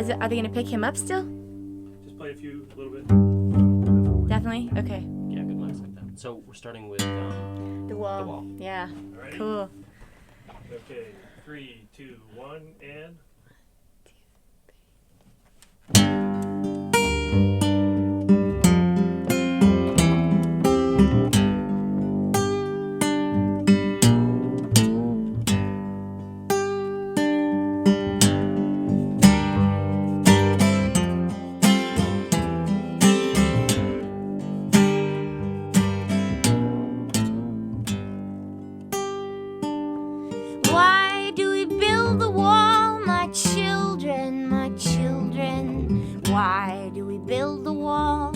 Are they going to pick him up still? Just play a little bit. Definitely? Okay. Yeah, good lines like that. So we're starting with The Wall. The Wall. Yeah. Alrighty. Cool. Okay, 3, 2, 1, and... Why do we build the wall, my children, my children? Why do we build the wall?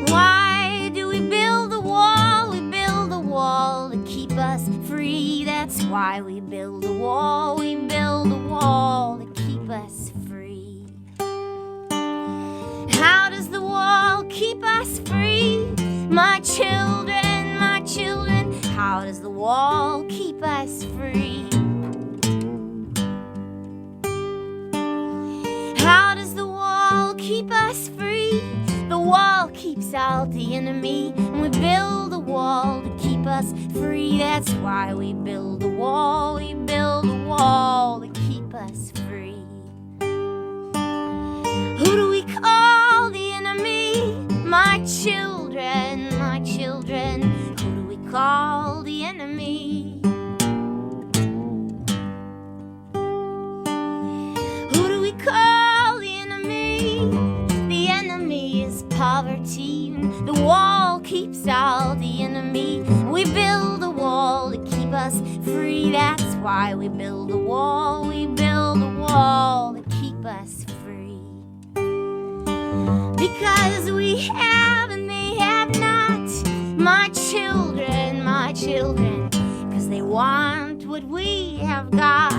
Why do we build the wall? We build the wall to keep us free. That's why we build the wall. We build the wall to keep us free. How does the wall keep us free? My children, my children, how does the wall keep us free? How does the wall keep us free? The wall keeps out the enemy, and we build a wall to keep us free. That's why we build a wall. We build a wall to keep us free. Who do we call the enemy? My children, my children. Who do we call the enemy? Who do we call the enemy? The enemy is poverty. The wall keeps out the enemy. We build a wall to keep us free. That's why we build a wall. We build a wall to keep us free. Because we have and they have not, my children, my children. Because they want what we have got.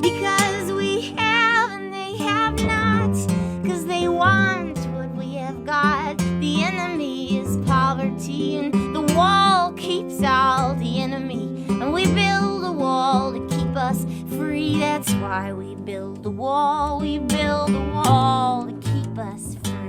Because we have and they have not, because they want what we have got. The enemy is poverty, and the wall keeps out the enemy. And we build a wall to keep us free. That's why we build the wall. We build a wall to keep us free.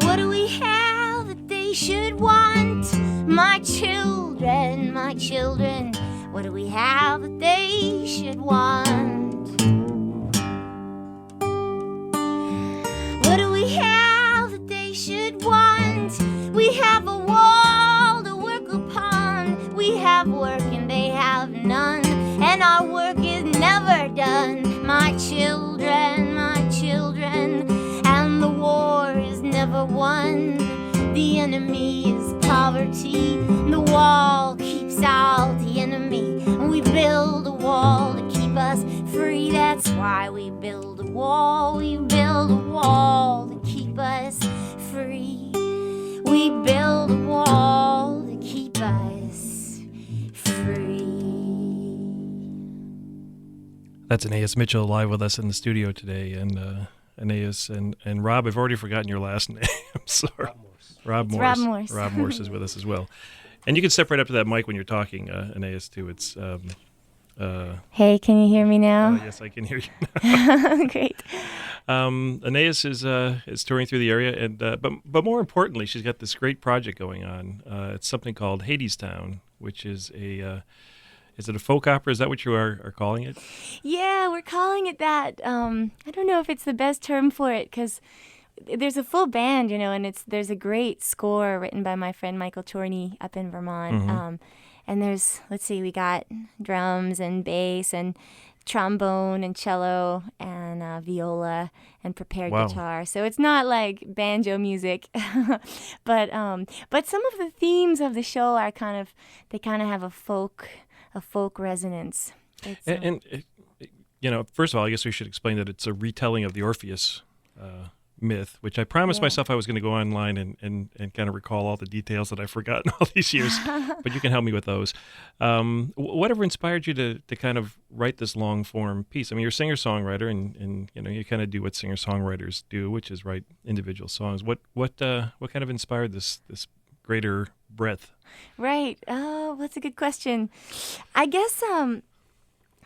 What do we have that they should want? My children, my children. What do we have that they should want? What do we have that they should want? We have a wall to work upon. We have work and they have none, and our work is never done. My children, my children. And the war is never won. The enemy is poverty. The wall keeps out the enemy. And we build a wall to keep us free. That's why we build a wall. We build a wall to keep us free. We build a wall to keep us free. That's Anais Mitchell live with us in the studio today. And Anais and Rob, I've already forgotten your last name. I'm sorry. Rob Morse. Rob Morse. Rob Morse is with us as well. And you can step right up to that mic when you're talking, Anais, too. It's Hey, can you hear me now? yes, I can hear you now. Great. Anais is touring through the area, and but more importantly, she's got this great project going on. It's something called Hadestown, which is is it a folk opera? Is that what you are calling it? Yeah, we're calling it that. I don't know if it's the best term for it because there's a full band, and there's a great score written by my friend Michael Chorney up in Vermont. Mm-hmm. And we got drums and bass and trombone and cello and viola and prepared guitar. So it's not like banjo music, but some of the themes of the show are kind of have a folk folk resonance. It's, First of all, I guess we should explain that it's a retelling of the Orpheus myth, which I promised myself I was going to go online and kind of recall all the details that I've forgotten all these years, but you can help me with those. Whatever inspired you to kind of write this long form piece? I mean, you're a singer-songwriter, and you kind of do what singer-songwriters do, which is write individual songs. What kind of inspired this greater breadth? Right. Oh, that's a good question. I guess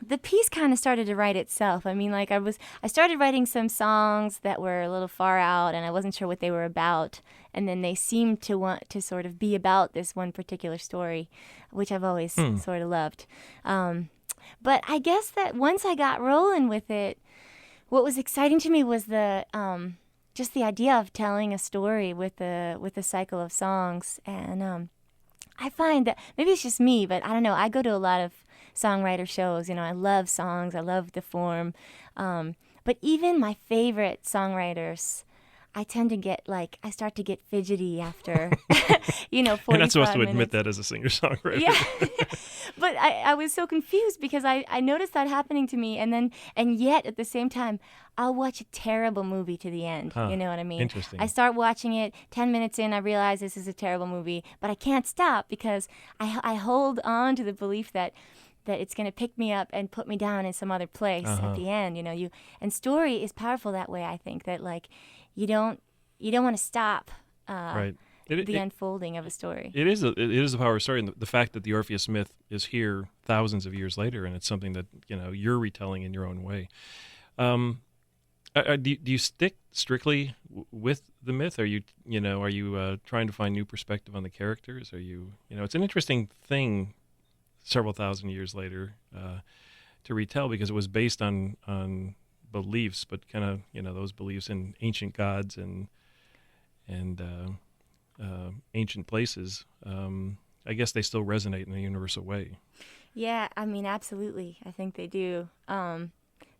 the piece kind of started to write itself. I mean, like I started writing some songs that were a little far out, and I wasn't sure what they were about. And then they seemed to want to sort of be about this one particular story, which I've always sort of loved. But I guess that once I got rolling with it, what was exciting to me was just the idea of telling a story with a cycle of songs. And I find that maybe it's just me, but I don't know. I go to a lot of songwriter shows. I love songs. I love the form. But even my favorite songwriters, I tend to get I start to get fidgety after, 45 You're not supposed to minutes. admit that as a singer-songwriter. Yeah. But I was so confused because I noticed that happening to me, and yet at the same time, I'll watch a terrible movie to the end. You know what I mean? Interesting. I start watching it, 10 minutes in, I realize this is a terrible movie, but I can't stop because I hold on to the belief that it's going to pick me up and put me down in some other place at the end. And story is powerful that way. I think that you don't want to stop Right. the unfolding of a story. It is a power story, and the fact that the Orpheus myth is here thousands of years later, and it's something that you're retelling in your own way. Do you stick strictly with the myth? Are you trying to find new perspective on the characters? Are you it's an interesting thing several thousand years later to retell, because it was based on beliefs, but kind of those beliefs in ancient gods and ancient places. I guess they still resonate in a universal way. Yeah, I mean, absolutely. I think they do.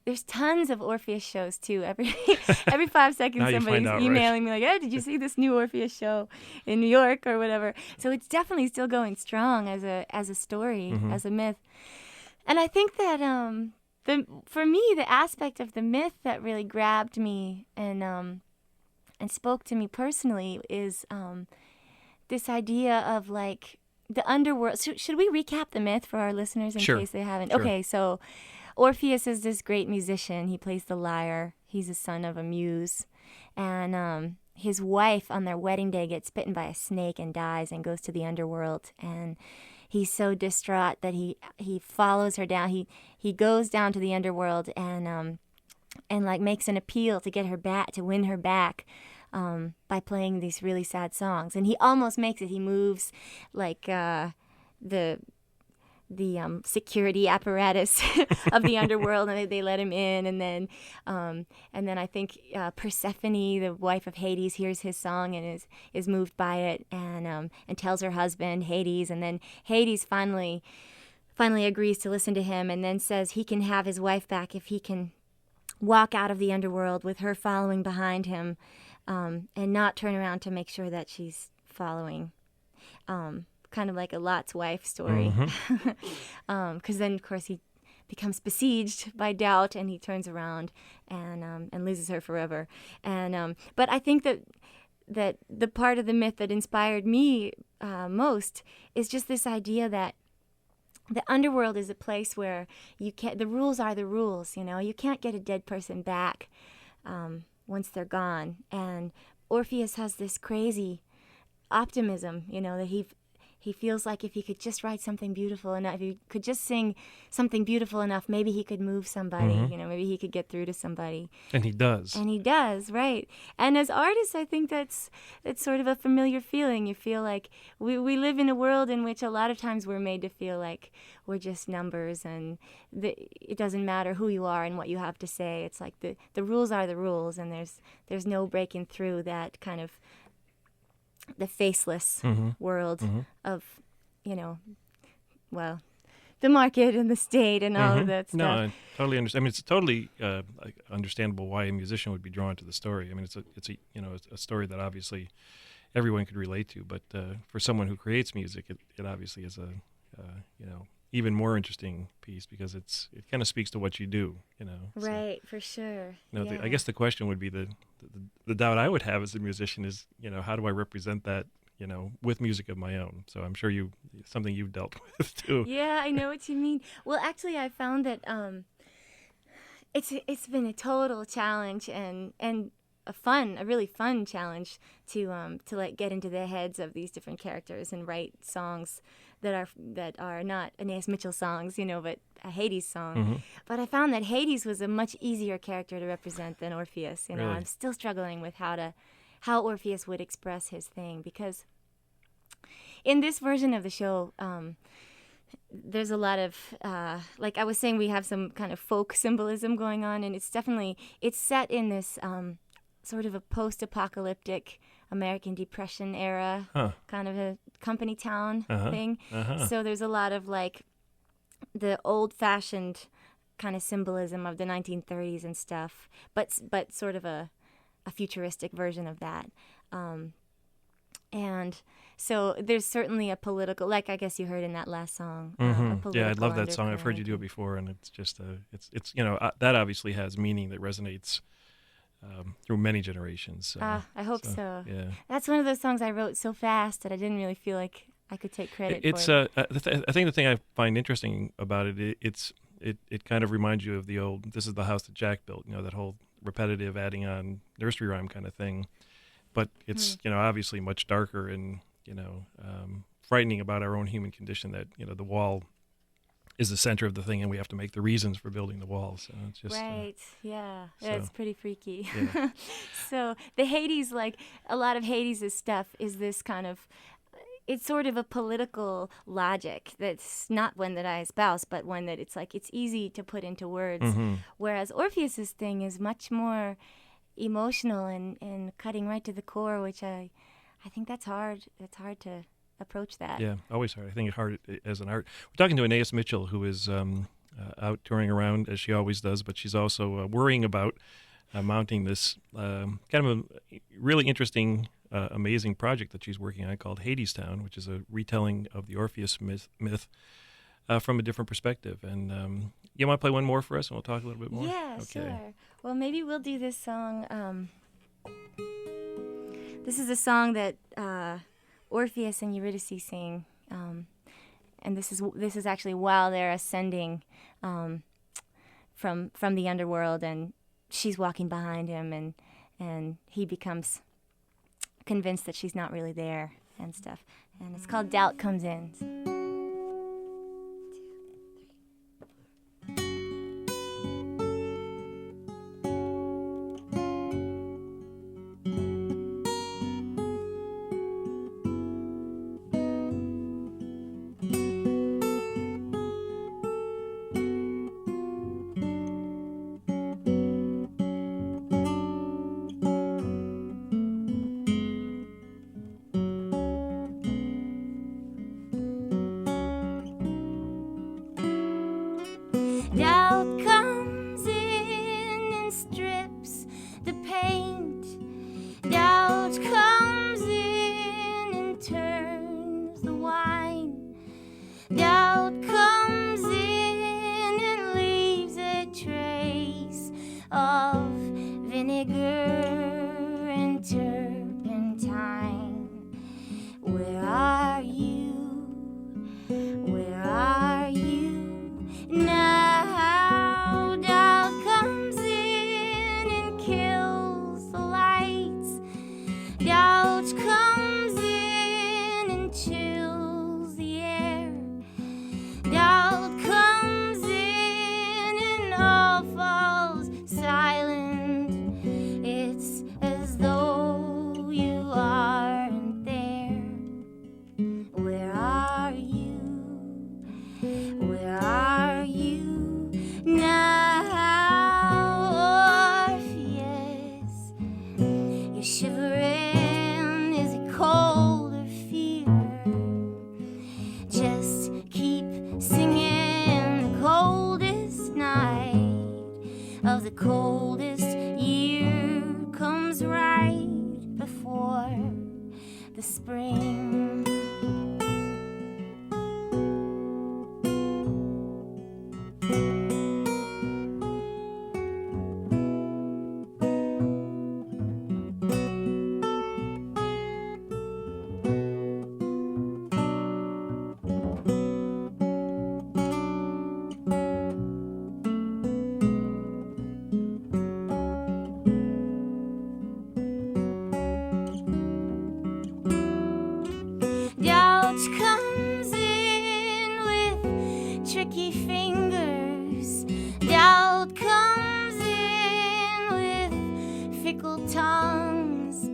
There's tons of Orpheus shows too. Every 5 seconds, somebody's emailing me like, "Hey, did you see this new Orpheus show in New York or whatever?" So it's definitely still going strong as a story, as a myth. And I think that for me, the aspect of the myth that really grabbed me and spoke to me personally is this idea of the underworld. Should we recap the myth for our listeners in case they haven't? Sure. Okay, so Orpheus is this great musician. He plays the lyre. He's the son of a muse. And his wife on their wedding day gets bitten by a snake and dies and goes to the underworld. And he's so distraught that he follows her down. He goes down to the underworld and makes an appeal to get her back, to win her back. By playing these really sad songs, and he almost makes it. He moves the security apparatus of the underworld, and they let him in. And then I think Persephone, the wife of Hades, hears his song and is moved by it, and tells her husband Hades, and then Hades finally agrees to listen to him, and then says he can have his wife back if he can walk out of the underworld with her following behind him. And not turn around to make sure that she's following, kind of like a Lot's wife story. Because then, of course, he becomes besieged by doubt, and he turns around and loses her forever. And but I think that the part of the myth that inspired me most is just this idea that the underworld is a place where the rules are the rules. You can't get a dead person back. Once they're gone. And Orpheus has this crazy optimism, that he feels like if he could just write something beautiful enough, if he could just sing something beautiful enough, maybe he could move somebody, maybe he could get through to somebody. And he does. Right. And as artists, I think it's sort of a familiar feeling. You feel like we live in a world in which a lot of times we're made to feel like we're just numbers, and it doesn't matter who you are and what you have to say. It's like the rules are the rules, and there's no breaking through that kind of the faceless world of, the market and the state and all of that stuff. No, I totally understand. I mean, it's totally understandable why a musician would be drawn to the story. I mean, it's a story that obviously everyone could relate to. But for someone who creates music, it obviously is even more interesting piece because it kind of speaks to what you do, you know. Right, for sure. I guess the question would be the doubt I would have as a musician is, you know, how do I represent that, you know, with music of my own? So I'm sure something you've dealt with too. Yeah, I know what you mean. Well, actually, I found that it's been a total challenge and a really fun challenge to like get into the heads of these different characters and write songs that are not Anais Mitchell songs, you know, but a Hades song. Mm-hmm. But I found that Hades was a much easier character to represent than Orpheus. You know, Really? I'm still struggling with how Orpheus would express his thing, because in this version of the show, there's a lot of, like I was saying, we have some kind of folk symbolism going on, and it's set in this sort of a post-apocalyptic American Depression era, kind of a company town thing. So there's a lot of like the old-fashioned kind of symbolism of the 1930s and stuff, but sort of a futuristic version of that. And so there's certainly a political, like I guess you heard in that last song. Yeah, I love that song. I've heard you do it before, and it's just it's you know, that obviously has meaning that resonates through many generations. I hope so. Yeah, that's one of those songs I wrote so fast that I didn't really feel like I could take credit for it. I think the thing I find interesting about it kind of reminds you of the old "This is the house that Jack built." You know, that whole repetitive adding on nursery rhyme kind of thing. But it's you know, obviously much darker and, you know, frightening about our own human condition, that, you know, the wall is the center of the thing and we have to make the reasons for building the wall. So it's just right. It's pretty freaky. Yeah. So the Hades, like a lot of Hades' stuff, is this kind of, it's sort of a political logic that's not one that I espouse, but one that it's like it's easy to put into words. Whereas Orpheus's thing is much more emotional and cutting right to the core, which I think that's hard. It's hard to approach that. Yeah, always hard. I think it's hard as an art. We're talking to Anais Mitchell, who is out touring around as she always does, but she's also worrying about mounting this kind of a really interesting, amazing project that she's working on called Hadestown, which is a retelling of the Orpheus myth from a different perspective. And you want to play one more for us, and we'll talk a little bit more? Yeah, okay. Sure. Well, maybe we'll do this song. This is a song that Orpheus and Eurydice sing, and this is actually while they're ascending from the underworld, and she's walking behind him, and he becomes convinced that she's not really there and stuff. And it's called Doubt Comes In. Doubt comes in and strips the paint. Doubt comes in and turns the wine. Doubt comes in and leaves a trace of vinegar and turpentine. Where are you? Where are you now? Doubt comes in and chills the air. Doubt comes in and all falls silent. It's as though you aren't there. Where are you? Where are you now, Orpheus? You're shivering. Cold or fear, just keep singing. The coldest night of the coldest year comes right before the spring. tricky fingers. Doubt comes in with fickle tongues.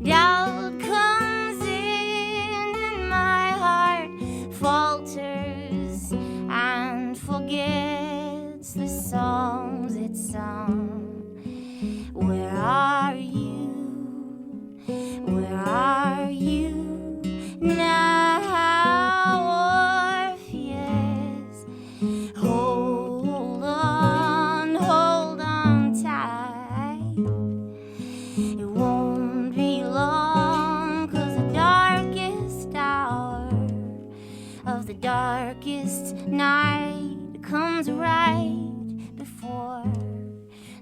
Doubt comes in and my heart falters and forgets the songs it sung. Where are you? Where are you now, Orpheus? Hold on tight. It won't be long, 'cause the darkest hour of the darkest night comes right before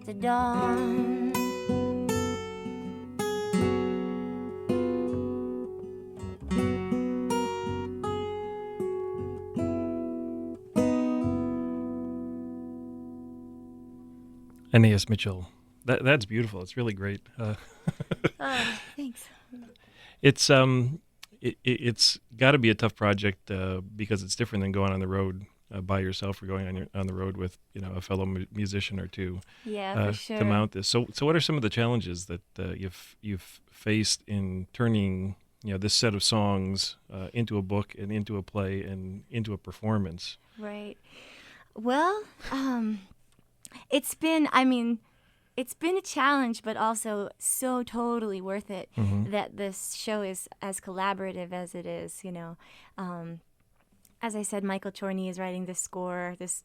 the dawn. Anais Mitchell. That's beautiful. It's really great. Thanks. It's got to be a tough project because it's different than going on the road by yourself or going on the road with a fellow musician or two. Yeah, for sure. To mount this. So what are some of the challenges that you've faced in turning this set of songs into a book and into a play and into a performance? Right. Well, it's been a challenge, but also so totally worth it that this show is as collaborative as it is, As I said, Michael Chorney is writing this score, this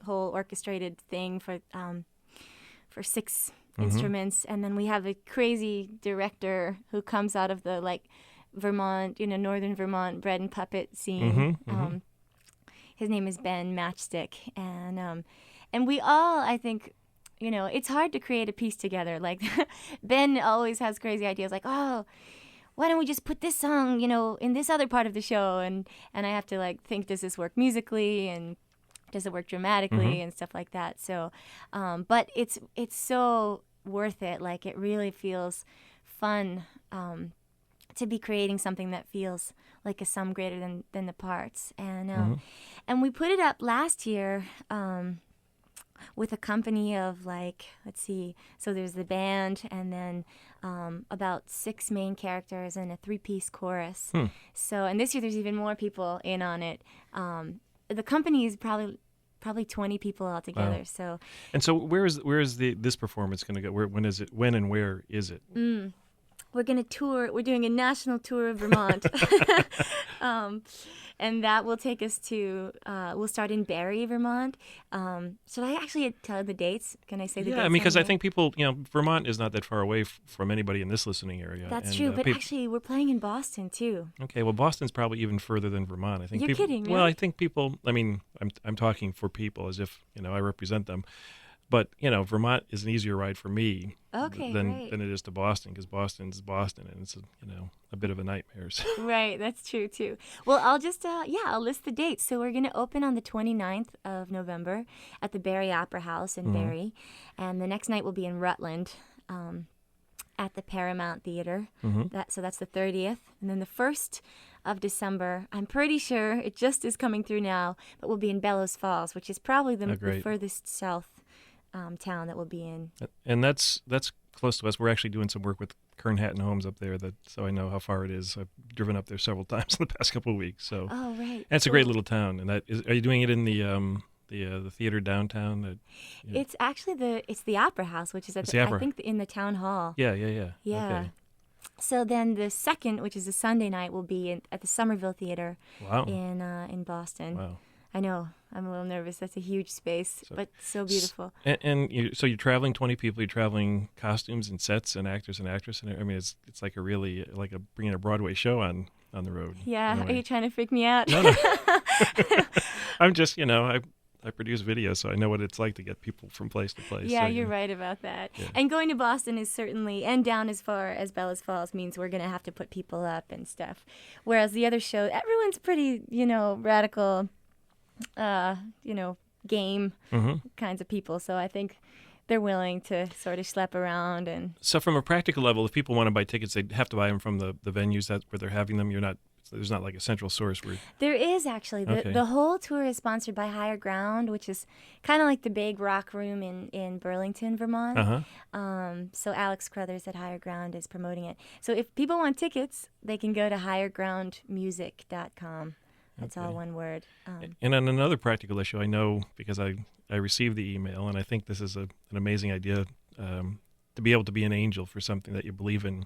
whole orchestrated thing for 6 instruments, and then we have a crazy director who comes out of the Vermont, northern Vermont bread and puppet scene. His name is Ben Matchstick, and we all, I think, it's hard to create a piece together. Like Ben always has crazy ideas, like, oh, why don't we just put this song, in this other part of the show, and I have to think, does this work musically, and does it work dramatically, and stuff like that. So, but it's so worth it. Like, it really feels fun to be creating something that feels like a sum greater than the parts, and we put it up last year. With a company of let's see, so there's the band and then about 6 main characters and a 3-piece chorus. So, and this year there's even more people in on it. The company is probably 20 people altogether. Wow. So, and so where is this performance going to go? When is it? When and where is it? We're going to tour. We're doing a national tour of Vermont. And that will take us to, we'll start in Barre, Vermont. Should I actually tell the dates? Can I say the dates? Yeah, because I think people, Vermont is not that far away from anybody in this listening area. That's true, but actually we're playing in Boston too. Okay, well, Boston's probably even further than Vermont. I think You're kidding, really? Well, I think people, I'm talking for people as if, I represent them. But, Vermont is an easier ride for me than it is to Boston, because Boston's Boston, and it's, a bit of a nightmare. So. Right, that's true, too. Well, I'll just, I'll list the dates. So we're going to open on the 29th of November at the Barre Opera House in Barre. And the next night will be in Rutland at the Paramount Theater. So that's the 30th. And then the 1st of December, I'm pretty sure, it just is coming through now, but we'll be in Bellows Falls, which is probably the furthest south town that we'll be in. And that's close to us. We're actually doing some work with Kernhattan Homes up there, so I know how far it is. I've driven up there several times in the past couple of weeks. So, oh, right. And it's a great little town. And are you doing it in the theater downtown? It's actually the Opera House, which is I think in the town hall. Yeah. Okay. So then the 2nd, which is a Sunday night, will be at the Somerville Theater. Wow. In Boston. Wow. I know. I'm a little nervous. That's a huge space, but so beautiful. So you're traveling 20 people. You're traveling costumes and sets and actors and actresses. And it's like bringing a Broadway show on the road. Yeah. Are you trying to freak me out? No. I'm just, I produce videos, so I know what it's like to get people from place to place. Yeah, so, you're right about that. Yeah. And going to Boston is certainly, and down as far as Bellows Falls means we're going to have to put people up and stuff. Whereas the other show, everyone's pretty, radical, game kinds of people. So I think they're willing to sort of schlep around. And so from a practical level, if people want to buy tickets, they have to buy them from the venues where they're having them. It's there's not like a central source where. There is actually. The whole tour is sponsored by Higher Ground, which is kind of like the big rock room in Burlington, Vermont. So Alex Crothers at Higher Ground is promoting it. So if people want tickets, they can go to highergroundmusic.com. That's all one word. And on another practical issue, I know because I received the email, and I think this is an amazing idea to be able to be an angel for something that you believe in.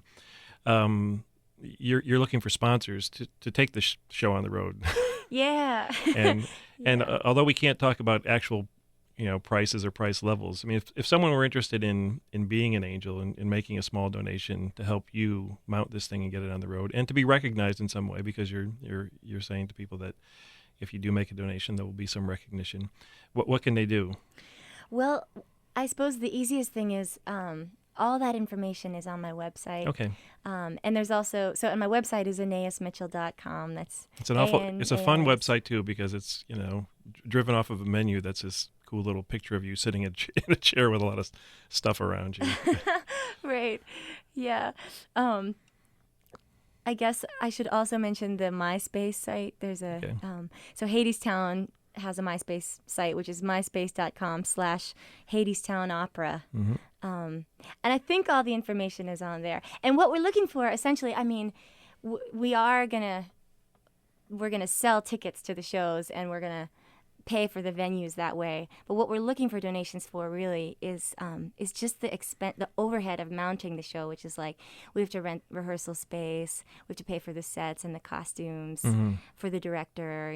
You're looking for sponsors to take the show on the road. Yeah. and although we can't talk about actual prices or price levels, I mean, if someone were interested in being an angel and making a small donation to help you mount this thing and get it on the road, and to be recognized in some way, because you're saying to people that if you do make a donation, there will be some recognition. What can they do? Well, I suppose the easiest thing is all that information is on my website. Okay. And there's also, so and my website is anaismitchell.com. It's a fun website too, because it's driven off of a menu that's this cool little picture of you sitting in a chair with a lot of stuff around you. Right. Yeah. I guess I should also mention the MySpace site. There's so Hadestown has a MySpace site, which is myspace.com/Hadestown Opera. And I think all the information is on there. And what we're looking for, essentially, I mean, we're gonna sell tickets to the shows, and we're gonna pay for the venues that way. But what we're looking for donations for really is just the overhead of mounting the show, which is like we have to rent rehearsal space, we have to pay for the sets and the costumes, for the director.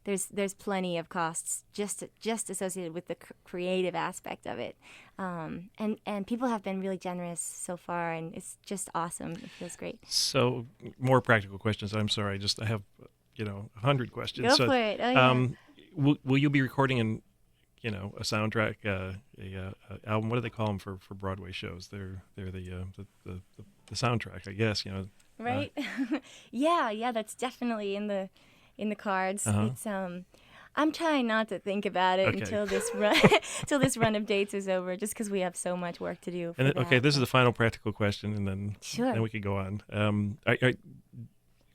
There's plenty of costs just associated with the creative aspect of it, and people have been really generous so far, and it's just awesome. It feels great. So more practical questions. I'm sorry, I have 100 questions. Go for it. Oh, yeah. Will you be recording a soundtrack, album? What do they call them for Broadway shows? They're the soundtrack, I guess. Right. Yeah. That's definitely in the cards. It's I'm trying not to think about it until this run of dates is over, just because we have so much work to do. This is the final practical question, and then we could go on.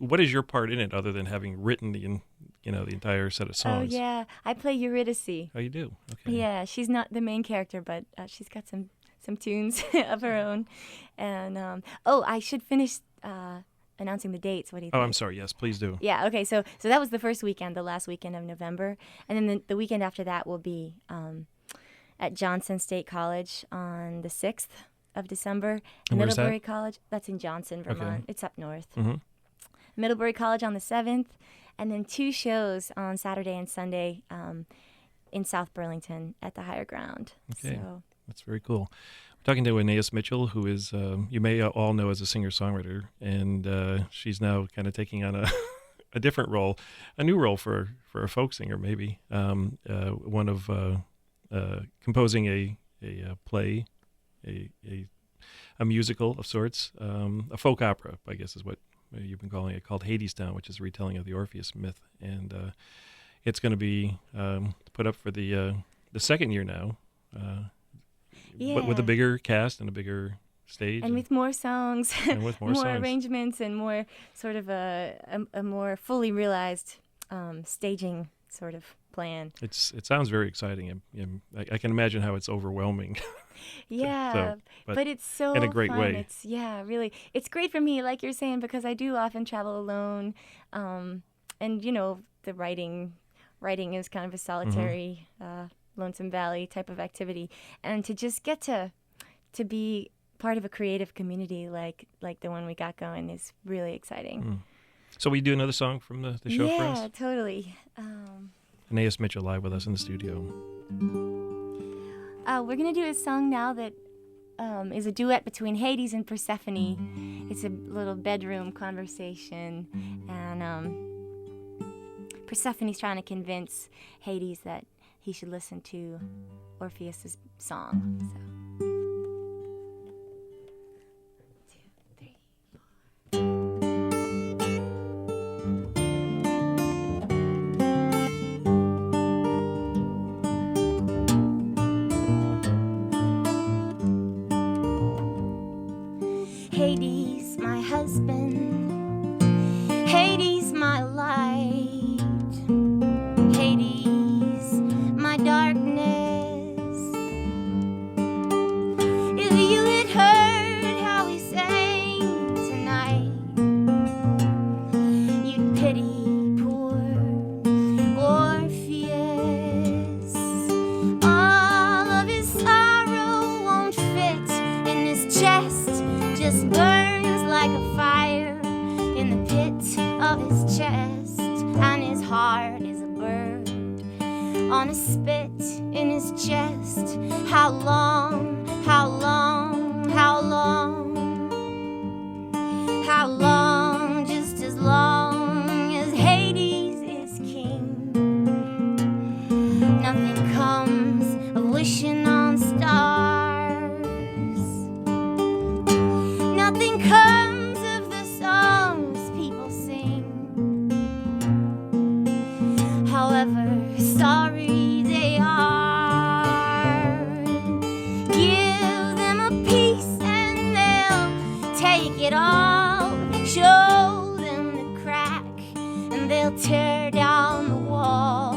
What is your part in it, other than having written the entire set of songs? Oh yeah, I play Eurydice. Oh, you do? Okay. Yeah, she's not the main character, but she's got some tunes of her own. And I should finish announcing the dates. What do you think? Oh, I'm sorry. Yes, please do. Yeah. Okay. So that was the first weekend, the last weekend of November, and then the weekend after that will be at Johnson State College on the 6th of December. And where's Middlebury that? College. That's in Johnson, Vermont. Okay. It's up north. Mm-hmm. Middlebury College on the 7th, and then 2 shows on Saturday and Sunday in South Burlington at the Higher Ground. Okay, so. That's very cool. We're talking to Anais Mitchell, who is, you may all know as a singer-songwriter, and she's now kind of taking on a different role, a new role for a folk singer, maybe. One of composing a play, a musical of sorts, a folk opera, I guess is what you've been calling it, called Hadestown, which is a retelling of the Orpheus myth, and it's going to be put up for the second year now, but with a bigger cast and a bigger stage, and with more songs, and with more songs. Arrangements, and more sort of a more fully realized staging sort of plan. It sounds very exciting. I can imagine how it's overwhelming. Yeah, but it's so in a great fun. way. It's great for me, like you're saying, because I do often travel alone, and the writing is kind of a solitary, Lonesome Valley type of activity, and to just get to be part of a creative community like the one we got going is really exciting. So we do another song from the show for us? Yeah, totally. Anais Mitchell live with us in the studio. We're going to do a song now that is a duet between Hades and Persephone. It's a little bedroom conversation, and Persephone's trying to convince Hades that he should listen to Orpheus's song. So. 1, 2, 3. Hades, my husband, on a spit in his chest. How long, how long, how long, how long, just as long as Hades is king. Nothing comes of wishing on stars. Nothing comes of the songs people sing. However sorry they are, give them a piece and they'll take it all. Show them the crack and they'll tear down the wall.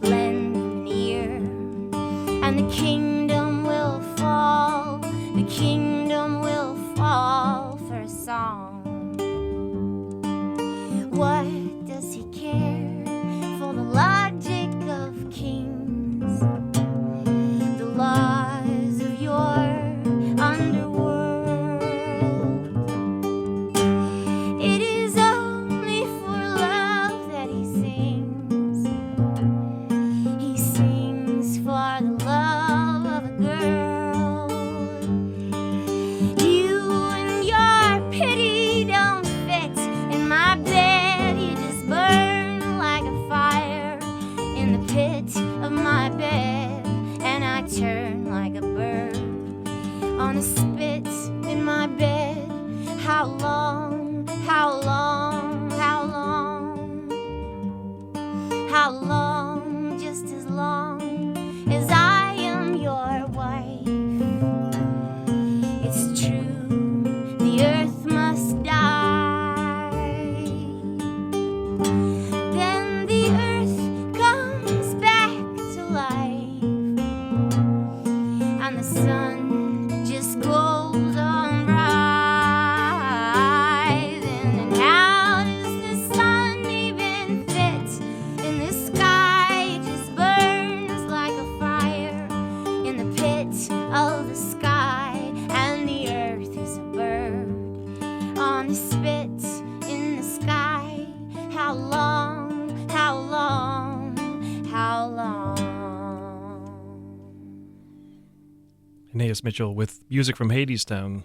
Lend them an ear and the kingdom will fall. The kingdom will fall for a song. What does he care for the logic of kings, the laws of your underworld? It is only for love that he sings. He sings for the love of a girl. You and your pity don't fit in my bed. You just burn like a fire in the pit of my bed. And I turn like a bird on a spit in my bed. How long, how long, how long, how long, just as long as I am your wife. It's true, the earth must die. Then the earth comes back to life, and the sun just goes on rising. And how does the sun even fit in the sky? It just burns like a fire in the pit of the sky. And the earth is a bird on a spit in the sky. How long, how long, how long? Anais Mitchell with music from Hadestown,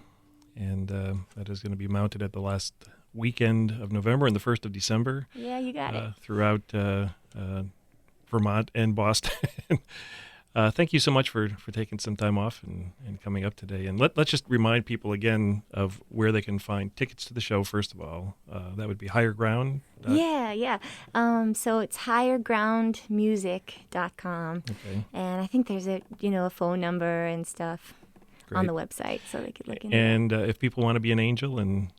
and that is going to be mounted at the last weekend of November and the 1st of December Yeah, you got it. throughout Vermont and Boston. Thank you so much for taking some time off and coming up today. And let's just remind people again of where they can find tickets to the show, first of all. That would be Higher Ground. Yeah. So it's highergroundmusic.com. Okay. And I think there's a phone number and stuff on the website, so they could look into it. And if people want to be an angel and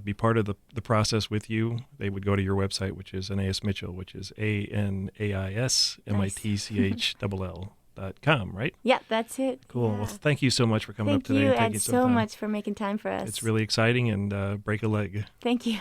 be part of the process with you, they would go to your website, which is Anais Mitchell, which is ANAISMITCHLL.com, right? Yeah, that's it. Cool. Yeah. Well, thank you so much for coming Thank up today you, and Ed, taking some so time. much for making time for us. It's really exciting, and break a leg. Thank you.